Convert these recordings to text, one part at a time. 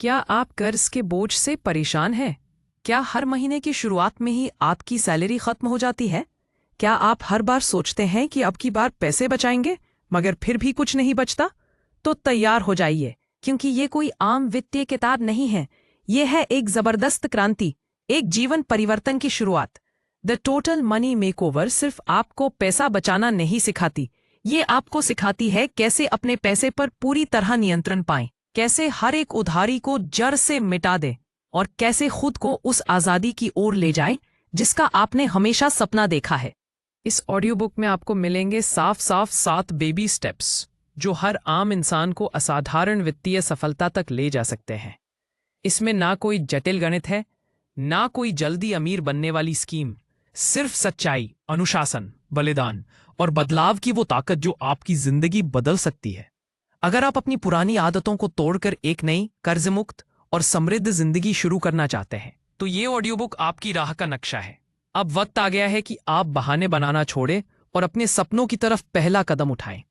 क्या आप कर्ज के बोझ से परेशान हैं? क्या हर महीने की शुरुआत में ही आपकी सैलरी खत्म हो जाती है? क्या आप हर बार सोचते हैं कि अब की बार पैसे बचाएंगे, मगर फिर भी कुछ नहीं बचता? तो तैयार हो जाइए, क्योंकि ये कोई आम वित्तीय किताब नहीं है। ये है एक जबरदस्त क्रांति, एक जीवन परिवर्तन की शुरुआत। द टोटल मनी मेकओवर सिर्फ आपको पैसा बचाना नहीं सिखाती, ये आपको सिखाती है कैसे अपने पैसे पर पूरी तरह नियंत्रण पाएं, कैसे हर एक उधारी को जड़ से मिटा दें और कैसे खुद को उस आजादी की ओर ले जाएं जिसका आपने हमेशा सपना देखा है। इस ऑडियो बुक में आपको मिलेंगे साफ साफ 7 बेबी स्टेप्स जो हर आम इंसान को असाधारण वित्तीय सफलता तक ले जा सकते हैं। इसमें ना कोई जटिल गणित है, ना कोई जल्दी अमीर बनने वाली स्कीम, सिर्फ सच्चाई, अनुशासन, बलिदान और बदलाव की वो ताकत जो आपकी जिंदगी बदल सकती है। अगर आप अपनी पुरानी आदतों को तोड़कर एक नई, कर्ज मुक्त और समृद्ध जिंदगी शुरू करना चाहते हैं, तो ये ऑडियो बुक आपकी राह का नक्शा है। अब वक्त आ गया है कि आप बहाने बनाना छोड़ें और अपने सपनों की तरफ पहला कदम उठाएं,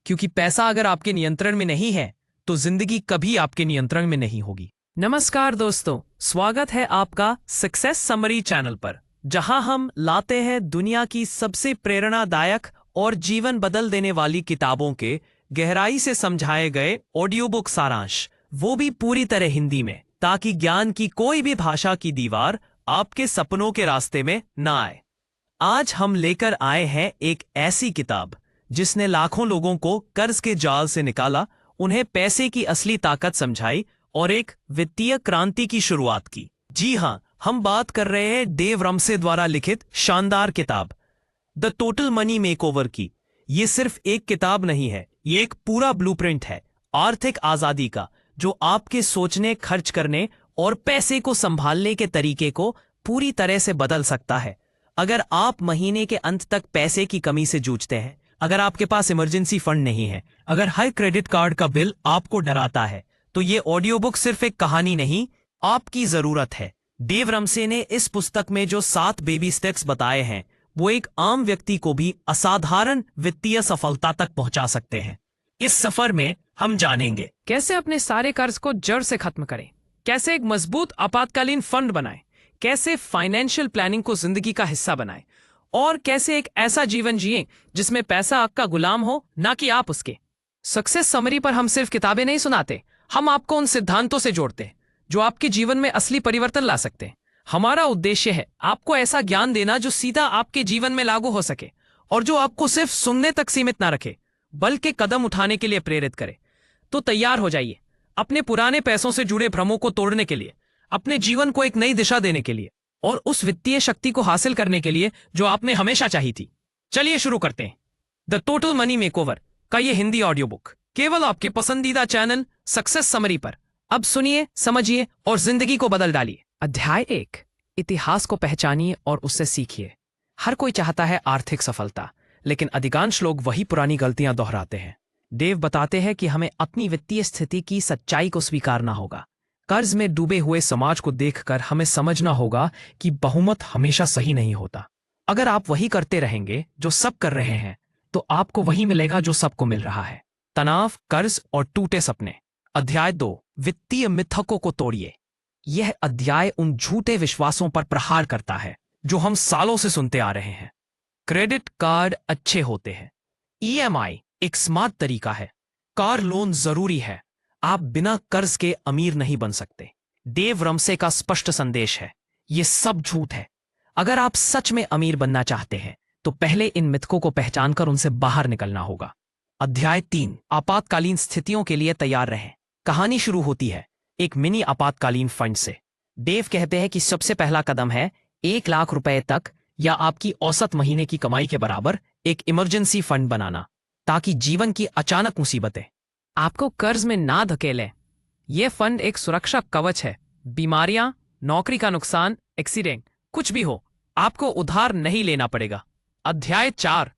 क्योंकि पैसा अगर आपके नियंत्रण में नहीं है तो जिंदगी कभी आपके नियंत्रण में नहीं होगी। नमस्कार दोस्तों, स्वागत है आपका सक्सेस समरी चैनल पर, जहां हम लाते हैं दुनिया की सबसे प्रेरणादायक और जीवन बदल देने वाली किताबों के गहराई से समझाए गए ऑडियो बुक सारांश, वो भी पूरी तरह हिंदी में, ताकि ज्ञान की कोई भी भाषा की दीवार आपके सपनों के रास्ते में ना आए। आज हम लेकर आए हैं एक ऐसी किताब जिसने लाखों लोगों को कर्ज के जाल से निकाला, उन्हें पैसे की असली ताकत समझाई और एक वित्तीय क्रांति की शुरुआत की। जी हां, हम बात कर रहे हैं डेव रमसे द्वारा लिखित शानदार किताब द टोटल मनी मेकओवर की। ये सिर्फ एक किताब नहीं है, ये एक पूरा ब्लूप्रिंट है आर्थिक आजादी का, जो आपके सोचने, खर्च करने और पैसे को संभालने के तरीके को पूरी तरह से बदल सकता है। अगर आप महीने के अंत तक पैसे की कमी से जूझते हैं, अगर आपके पास इमरजेंसी फंड नहीं है, अगर हर क्रेडिट कार्ड का बिल आपको डराता है, तो ये ऑडियो बुक सिर्फ एक कहानी नहीं, आपकी जरूरत है। डेव रमसे ने इस पुस्तक में जो 7 बेबी स्टेप्स बताए हैं, वो एक आम व्यक्ति को भी असाधारण वित्तीय सफलता तक पहुंचा सकते हैं। इस सफर में हम जानेंगे कैसे अपने सारे कर्ज को जड़ से खत्म करें, कैसे एक मजबूत आपातकालीन फंड बनाएं, कैसे फाइनेंशियल प्लानिंग को जिंदगी का हिस्सा बनाएं और कैसे एक ऐसा जीवन जिएं जिसमें पैसा आपका गुलाम हो, ना कि आप उसके। सक्सेस समरी पर हम सिर्फ किताबें नहीं सुनाते, हम आपको उन सिद्धांतों से जोड़ते हैं जो आपके जीवन में असली परिवर्तन ला सकते हैं। हमारा उद्देश्य है आपको ऐसा ज्ञान देना जो सीधा आपके जीवन में लागू हो सके और जो आपको सिर्फ सुनने तक सीमित ना रखे, बल्कि कदम उठाने के लिए प्रेरित करे। तो तैयार हो जाइए अपने पुराने पैसों से जुड़े भ्रमों को तोड़ने के लिए, अपने जीवन को एक नई दिशा देने के लिए और उस वित्तीय शक्ति को हासिल करने के लिए जो आपने हमेशा चाही थी। चलिए शुरू करते हैं द टोटल मनी मेकओवर का ये हिंदी ऑडियो बुक, केवल आपके पसंदीदा चैनल सक्सेस समरी पर। अब सुनिए, समझिए और जिंदगी को बदल डालिए। अध्याय 1, इतिहास को पहचानिए और उससे सीखिए। हर कोई चाहता है आर्थिक सफलता, लेकिन अधिकांश लोग वही पुरानी गलतियां दोहराते हैं। डेव बताते हैं कि हमें अपनी वित्तीय स्थिति की सच्चाई को स्वीकारना होगा। कर्ज में डूबे हुए समाज को देखकर हमें समझना होगा कि बहुमत हमेशा सही नहीं होता। अगर आप वही करते रहेंगे जो सब कर रहे हैं, तो आपको वही मिलेगा जो सबको मिल रहा है। तनाव, कर्ज और टूटे सपने। अध्याय 2, वित्तीय मिथकों को तोड़िए। यह अध्याय उन झूठे विश्वासों पर प्रहार करता है जो हम सालों से सुनते आ रहे हैं। क्रेडिट कार्ड अच्छे होते हैं, ईएमआई एक स्मार्ट तरीका है, कार लोन जरूरी है, आप बिना कर्ज के अमीर नहीं बन सकते। डेव रमसे का स्पष्ट संदेश है, यह सब झूठ है। अगर आप सच में अमीर बनना चाहते हैं, तो पहले इन मिथकों को पहचानकर उनसे बाहर निकलना होगा। अध्याय 3, आपातकालीन स्थितियों के लिए तैयार रहें। कहानी शुरू होती है एक मिनी आपातकालीन फंड से। डेव कहते हैं कि सबसे पहला कदम है 1 लाख रुपए तक या आपकी औसत महीने की कमाई के बराबर एक इमरजेंसी फंड बनाना, ताकि जीवन की अचानक मुसीबतें आपको कर्ज में ना धकेलें। यह फंड एक सुरक्षा कवच है। बीमारियां, नौकरी का नुकसान, एक्सीडेंट, कुछ भी हो, आपको उधार नहीं लेना पड़ेगा। अध्याय 4,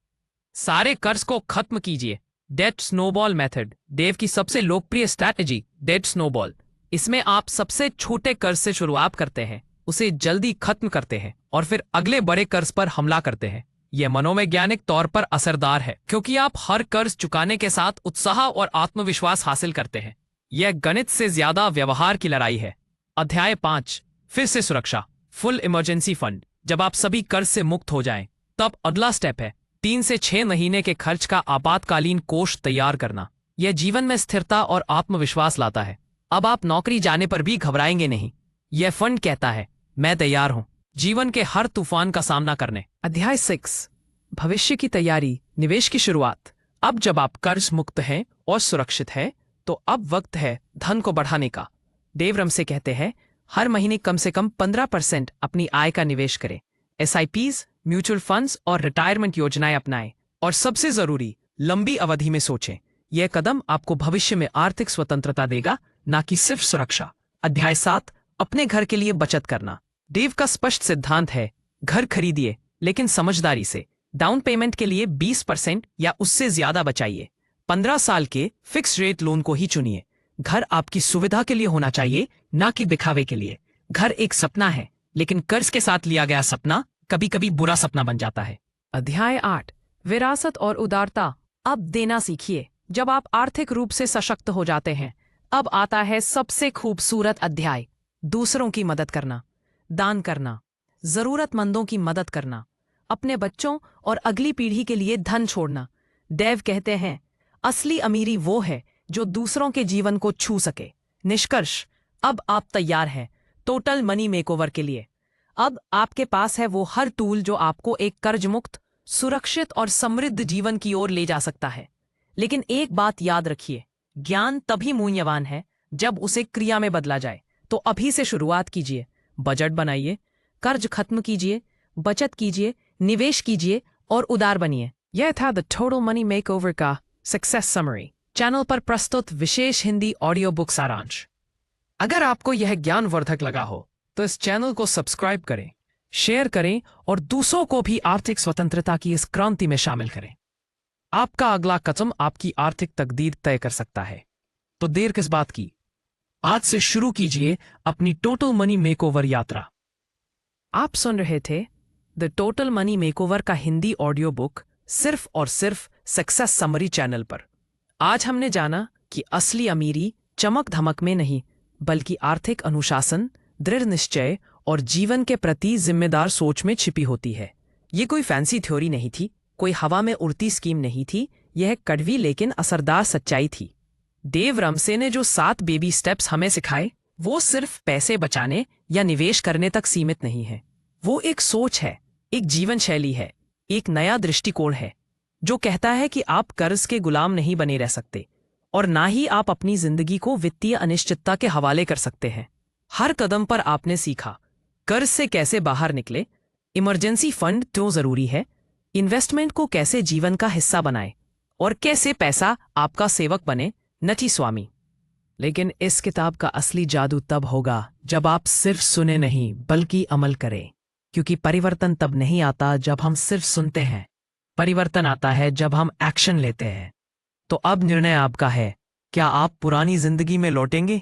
सारे कर्ज को खत्म कीजिए। डेट स्नोबॉल मेथड, डेव की सबसे लोकप्रिय स्ट्रैटेजी डेट स्नोबॉल। इसमें आप सबसे छोटे कर्ज से शुरुआत करते हैं, उसे जल्दी खत्म करते हैं और फिर अगले बड़े कर्ज पर हमला करते हैं। यह मनोवैज्ञानिक तौर पर असरदार है, क्योंकि आप हर कर्ज चुकाने के साथ उत्साह और आत्मविश्वास हासिल करते हैं। यह गणित से ज्यादा व्यवहार की लड़ाई है। अध्याय 5, फिर से सुरक्षा, फुल इमरजेंसी फंड। जब आप सभी कर्ज से मुक्त हो जाएं, तब अगला स्टेप है 3 से 6 महीने के खर्च का आपातकालीन कोष तैयार करना। यह जीवन में स्थिरता और आत्मविश्वास लाता है। अब आप नौकरी जाने पर भी घबराएंगे नहीं। यह फंड कहता है, मैं तैयार हूं जीवन के हर तूफान का सामना करने। अध्याय 6, भविष्य की तैयारी, निवेश की शुरुआत। अब जब आप कर्ज मुक्त हैं और सुरक्षित हैं, तो अब वक्त है धन को बढ़ाने का। देव रमसे कहते हैं, हर महीने कम से कम 15% अपनी आय का निवेश करें। SIPs, म्यूचुअल फंड्स और रिटायरमेंट योजनाएं अपनाएं। और सबसे जरूरी, लंबी अवधि में सोचें। यह कदम आपको भविष्य में आर्थिक स्वतंत्रता देगा, न कि सिर्फ सुरक्षा। अध्याय 7, अपने घर के लिए बचत करना। देव का स्पष्ट सिद्धांत है, घर खरीदिए लेकिन समझदारी से। डाउन पेमेंट के लिए 20% या उससे ज्यादा बचाइए। 15 साल के फिक्स रेट लोन को ही चुनिए। घर आपकी सुविधा के लिए होना चाहिए, ना कि दिखावे के लिए। घर एक सपना है, लेकिन कर्ज के साथ लिया गया सपना कभी कभी बुरा सपना बन जाता है। अध्याय 8, विरासत और उदारता। अब देना सीखिए। जब आप आर्थिक रूप से सशक्त हो जाते हैं, अब आता है सबसे खूबसूरत अध्याय, दूसरों की मदद करना, दान करना, जरूरतमंदों की मदद करना, अपने बच्चों और अगली पीढ़ी के लिए धन छोड़ना। देव कहते हैं, असली अमीरी वो है जो दूसरों के जीवन को छू सके। निष्कर्ष, अब आप तैयार हैं टोटल मनी मेकओवर के लिए। अब आपके पास है वो हर टूल जो आपको एक कर्ज मुक्त, सुरक्षित और समृद्ध जीवन की ओर ले जा सकता है। लेकिन एक बात याद रखिए, ज्ञान तभी मूल्यवान है जब उसे क्रिया में बदला जाए। तो अभी से शुरुआत कीजिए। बजट बनाइए, कर्ज खत्म कीजिए, बचत कीजिए, निवेश कीजिए और उदार बनिए। यह था द टोटल मनी मेकओवर का सक्सेस समरी, चैनल पर प्रस्तुत विशेष हिंदी ऑडियो बुक सारांश। अगर आपको यह ज्ञानवर्धक लगा हो तो इस चैनल को सब्सक्राइब करें, शेयर करें और दूसरों को भी आर्थिक स्वतंत्रता की इस क्रांति में शामिल करें। आपका अगला कदम आपकी आर्थिक तकदीर तय कर सकता है। तो देर किस बात की, आज से शुरू कीजिए अपनी टोटल मनी मेकओवर यात्रा। आप सुन रहे थे द टोटल मनी मेकओवर का हिंदी ऑडियो बुक सिर्फ और सिर्फ सक्सेस समरी चैनल पर। आज हमने जाना कि असली अमीरी चमक धमक में नहीं, बल्कि आर्थिक अनुशासन, दृढ़ निश्चय और जीवन के प्रति जिम्मेदार सोच में छिपी होती है। ये कोई फैंसी थ्योरी नहीं थी, कोई हवा में उड़ती स्कीम नहीं थी। यह कड़वी लेकिन असरदार सच्चाई थी। देव रमसे ने जो 7 बेबी स्टेप्स हमें सिखाए, वो सिर्फ पैसे बचाने या निवेश करने तक सीमित नहीं है। वो एक सोच है, एक जीवन शैली है, एक नया दृष्टिकोण है जो कहता है कि आप कर्ज के गुलाम नहीं बने रह सकते और ना ही आप अपनी जिंदगी को वित्तीय अनिश्चितता के हवाले कर सकते हैं। हर कदम पर आपने सीखा कर्ज से कैसे बाहर निकले, इमरजेंसी फंड क्यों जरूरी है, इन्वेस्टमेंट को कैसे जीवन का हिस्सा बनाए और कैसे पैसा आपका सेवक बने, न कि स्वामी। लेकिन इस किताब का असली जादू तब होगा जब आप सिर्फ सुने नहीं बल्कि अमल करें, क्योंकि परिवर्तन तब नहीं आता जब हम सिर्फ सुनते हैं, परिवर्तन आता है जब हम एक्शन लेते हैं। तो अब निर्णय आपका है, क्या आप पुरानी जिंदगी में लौटेंगे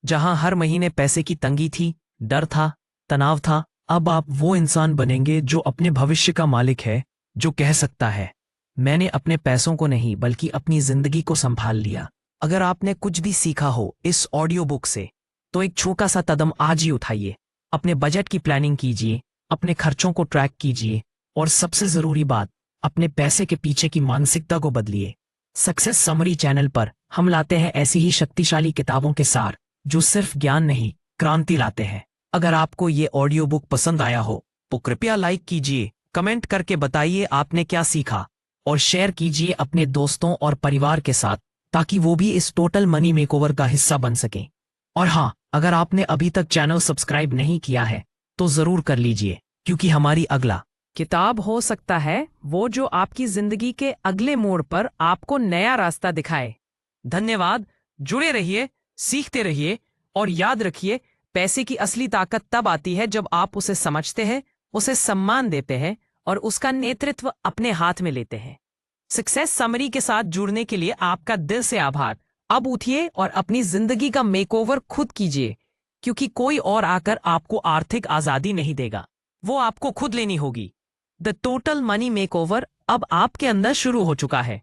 जहां हर महीने पैसे की तंगी थी, डर था, तनाव था? अब आप वो इंसान बनेंगे जो अपने भविष्य का मालिक है, जो कह सकता है, मैंने अपने पैसों को नहीं बल्कि अपनी जिंदगी को संभाल लिया। अगर आपने कुछ भी सीखा हो इस ऑडियो बुक से, तो एक छोटा सा कदम आज ही उठाइए। अपने बजट की प्लानिंग कीजिए, अपने खर्चों को ट्रैक कीजिए और सबसे जरूरी बात, अपने पैसे के पीछे की मानसिकता को बदलिए। सक्सेस समरी चैनल पर हम लाते हैं ऐसी ही शक्तिशाली किताबों के सार जो सिर्फ ज्ञान नहीं, क्रांति लाते हैं। अगर आपको ये ऑडियो बुक पसंद आया हो तो कृपया लाइक कीजिए, कमेंट करके बताइए आपने क्या सीखा और शेयर कीजिए अपने दोस्तों और परिवार के साथ, ताकि वो भी इस टोटल मनी मेकओवर का हिस्सा बन सकें। और हाँ, अगर आपने अभी तक चैनल सब्सक्राइब नहीं किया है तो जरूर कर लीजिए, क्योंकि हमारी अगला किताब हो सकता है वो जो आपकी जिंदगी के अगले मोड़ पर आपको नया रास्ता दिखाए। धन्यवाद, जुड़े रहिए, सीखते रहिए और याद रखिए, पैसे की असली ताकत तब आती है जब आप उसे समझते हैं, उसे सम्मान देते हैं और उसका नेतृत्व अपने हाथ में लेते हैं। सक्सेस समरी के साथ जुड़ने के लिए आपका दिल से आभार। अब उठिए और अपनी जिंदगी का मेकओवर खुद कीजिए, क्योंकि कोई और आकर आपको आर्थिक आजादी नहीं देगा, वो आपको खुद लेनी होगी। द टोटल मनी मेकओवर अब आपके अंदर शुरू हो चुका है।